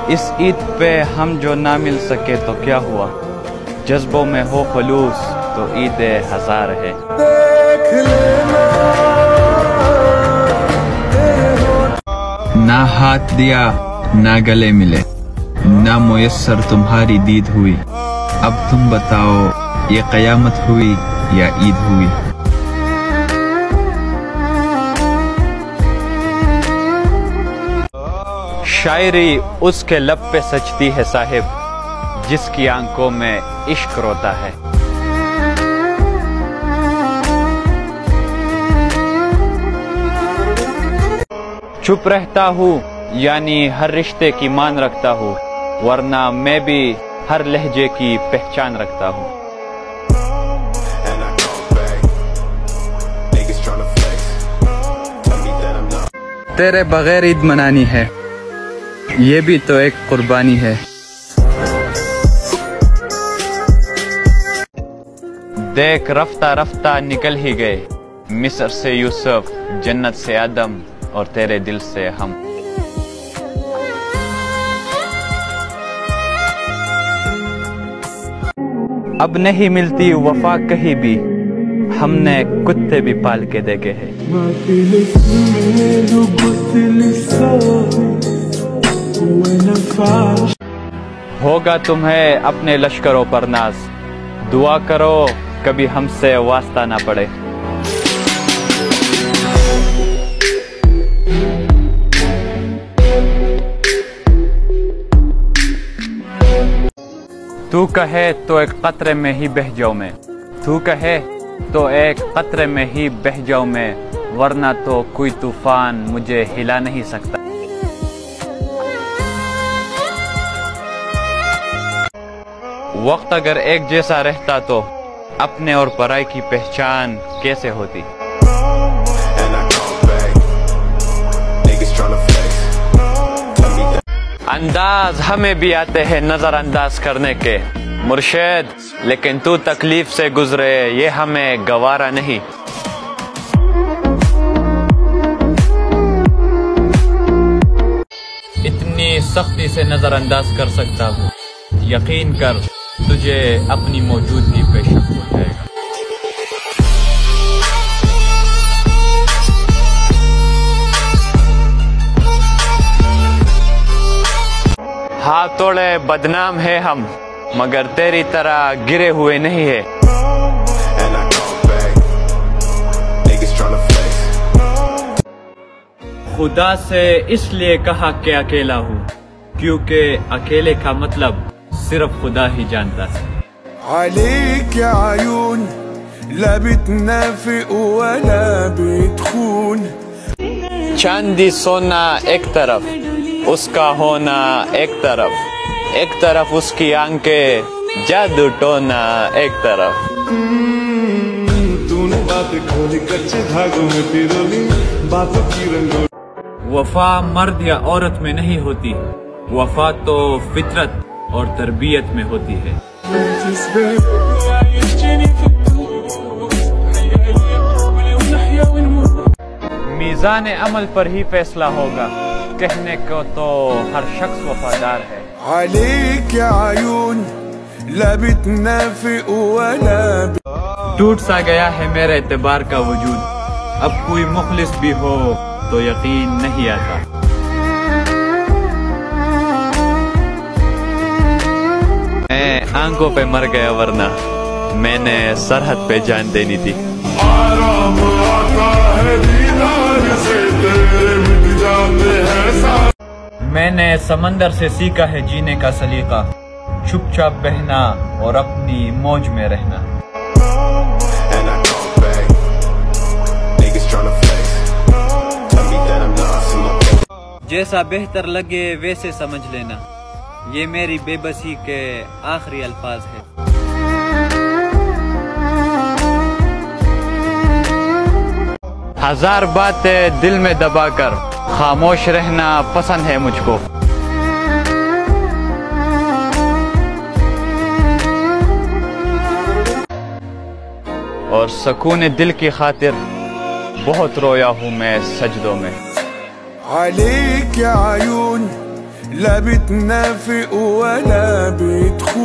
اس عید پہ ہم جو نہ مل سکے تو کیا ہوا، جذبوں میں ہو خلوص تو عید ہزار ہے۔ نہ ہاتھ دیا نہ گلے ملے، نہ میسر تمہاری دید ہوئی، اب تم بتاؤ یہ قیامت ہوئی یا عید ہوئی؟ شاعری اس کے لب پہ سجتی ہے صاحب، جس کی آنکھوں میں عشق روتا ہے۔ چھپ رہتا ہوں یعنی ہر رشتے کی مان رکھتا ہوں، ورنہ میں بھی ہر لہجے کی پہچان رکھتا ہوں۔ تیرے بغیر عید منانی ہے، یہ بھی تو ایک قربانی ہے۔ دیکھ رفتہ رفتہ نکل ہی گئے، مصر سے یوسف، جنت سے آدم، اور تیرے دل سے ہم۔ اب نہیں ملتی وفا کہیں بھی، ہم نے کتے بھی پال کے دیکھے ہیں۔ ہوگا تمہیں اپنے لشکروں پر ناز، دعا کرو کبھی ہم سے واسطہ نہ پڑے۔ تو کہے تو ایک قطرے میں ہی بہہ جاؤں میں، تو کہے تو ایک قطرے میں ہی بہہ جاؤں میں، ورنہ تو کوئی طوفان مجھے ہلا نہیں سکتا۔ وقت اگر ایک جیسا رہتا تو اپنے اور پرائی کی پہچان کیسے ہوتی؟ انداز ہمیں بھی آتے ہیں نظر انداز کرنے کے مرشد، لیکن تو تکلیف سے گزرے یہ ہمیں گوارا نہیں۔ اتنی سختی سے نظر انداز کر سکتا ہوں، یقین کر تجھے اپنی موجودگی پہ شک ہو جائے گا۔ ہاتھ توڑے بدنام ہے ہم، مگر تیری طرح گرے ہوئے نہیں ہے۔ خدا سے اس لیے کہا کہ اکیلا ہوں، کیونکہ اکیلے کا مطلب صرف خدا ہی جانتا ہے۔ عليك عيون لا بتنافق ولا بتخون، چاندی سونا ایک طرف، اس کا ہونا ایک طرف، ایک طرف اس کی آنکھیں، جادو ٹونا ایک طرف۔ تو نے بات کھولی کچے دھاگوں میں پیرولی باتوں کی رنگوں۔ وفا مرد یا عورت میں نہیں ہوتی، وفا تو فطرت اور تربیت میں ہوتی ہے۔ میزان عمل پر ہی فیصلہ ہوگا، کہنے کو تو ہر شخص وفادار ہے۔ عليك عيون لا بتنافق ولا ٹوٹ سا گیا ہے میرے اعتبار کا وجود، اب کوئی مخلص بھی ہو تو یقین نہیں آتا۔ میں آنکھوں پہ مر گیا ورنہ میں نے سرحد پہ جان دینی تھی۔ آرام آتا ہے دیدار سے تیرے مٹ جاتے ہیں سارے۔ میں نے سمندر سے سیکھا ہے جینے کا سلیقہ، چپ چاپ بہنا اور اپنی موج میں رہنا۔ جیسا بہتر لگے ویسے سمجھ لینا، یہ میری بے بسی کے آخری الفاظ ہے۔ ہزار باتیں دل میں دبا کر خاموش رہنا پسند ہے مجھ کو۔ اور سکون دل کی خاطر بہت رویا ہوں میں سجدوں میں۔ عليك عيون لا بتنافق ولا بتخون.